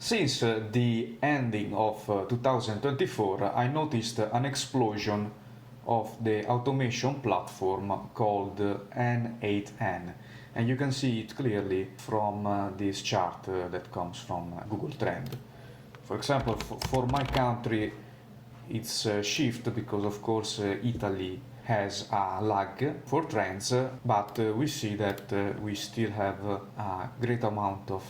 Since the ending of 2024, I noticed an explosion of the automation platform called N8N, and you can see it clearly from this chart that comes from Google Trend. For example, for my country, it's a shift because of course Italy has a lag for trends, but we see that we still have a great amount of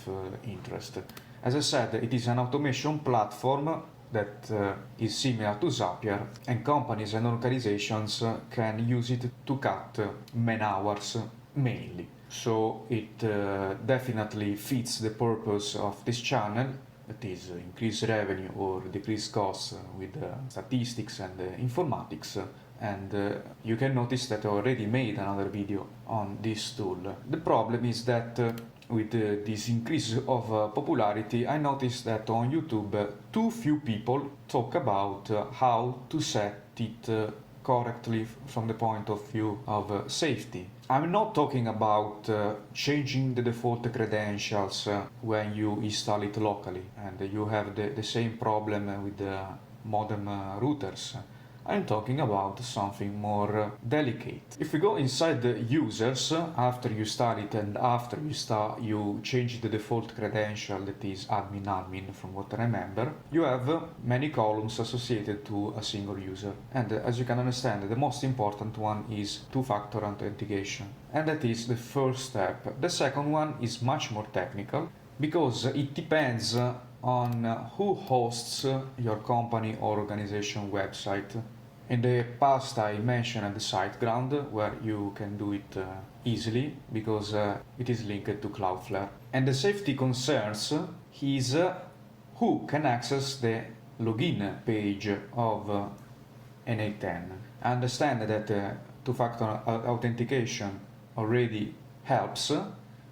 interest. As I said, it is an automation platform that is similar to Zapier, and companies and organizations can use it to cut man hours mainly. So it definitely fits the purpose of this channel, that is increase revenue or decrease costs with statistics and informatics. And you can notice that I already made another video on this tool. The problem is that with this increase of popularity, I noticed that on YouTube too few people talk about how to set it correctly from the point of view of safety. I'm not talking about changing the default credentials when you install it locally and you have the same problem with the modem routers. I'm talking about something more delicate. If we go inside the users, after you start it and after you change the default credential, that is admin from what I remember, you have many columns associated to a single user. And as you can understand, the most important one is two-factor authentication. And that is the first step. The second one is much more technical because it depends on who hosts your company or organization website. In the past I mentioned the SiteGround, where you can do it easily because it is linked to Cloudflare. And the safety concerns is who can access the login page of N8N. I understand that two-factor authentication already helps,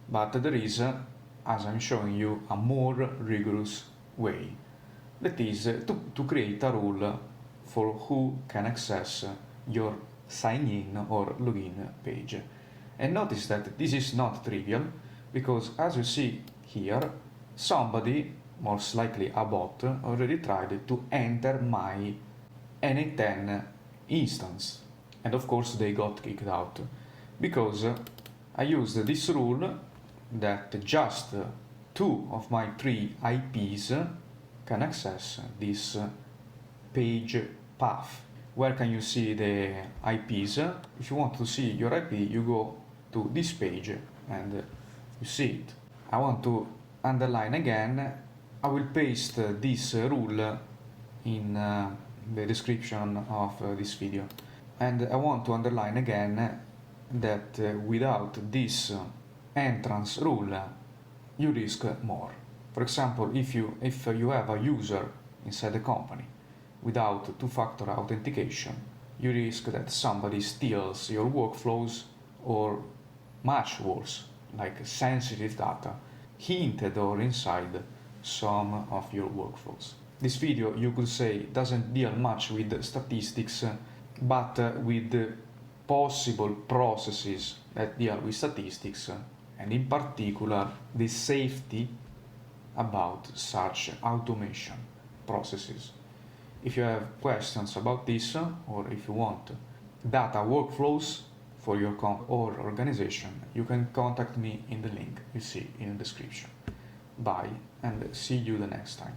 but there is, as I'm showing you, a more rigorous way. That is to create a rule for who can access your sign-in or login page. And notice that this is not trivial, because as you see here, somebody, most likely a bot, already tried to enter my N8N instance. And of course they got kicked out, because I used this rule that just 2 of my 3 IPs can access this page path. Where can you see the IPs? If you want to see your IP, you go to this page and you see it. I want to underline again. I will paste this rule in the description of this video. And I want to underline again that without this entrance rule, you risk more. For example, if you have a user inside the company without two-factor authentication, you risk that somebody steals your workflows, or much worse, like sensitive data, hinted or inside some of your workflows. This video, you could say, doesn't deal much with statistics, but with possible processes that deal with statistics, and in particular the safety about such automation processes. If you have questions about this, or if you want data workflows for your company or organization, you can contact me in the link you see in the description. Bye, and see you the next time.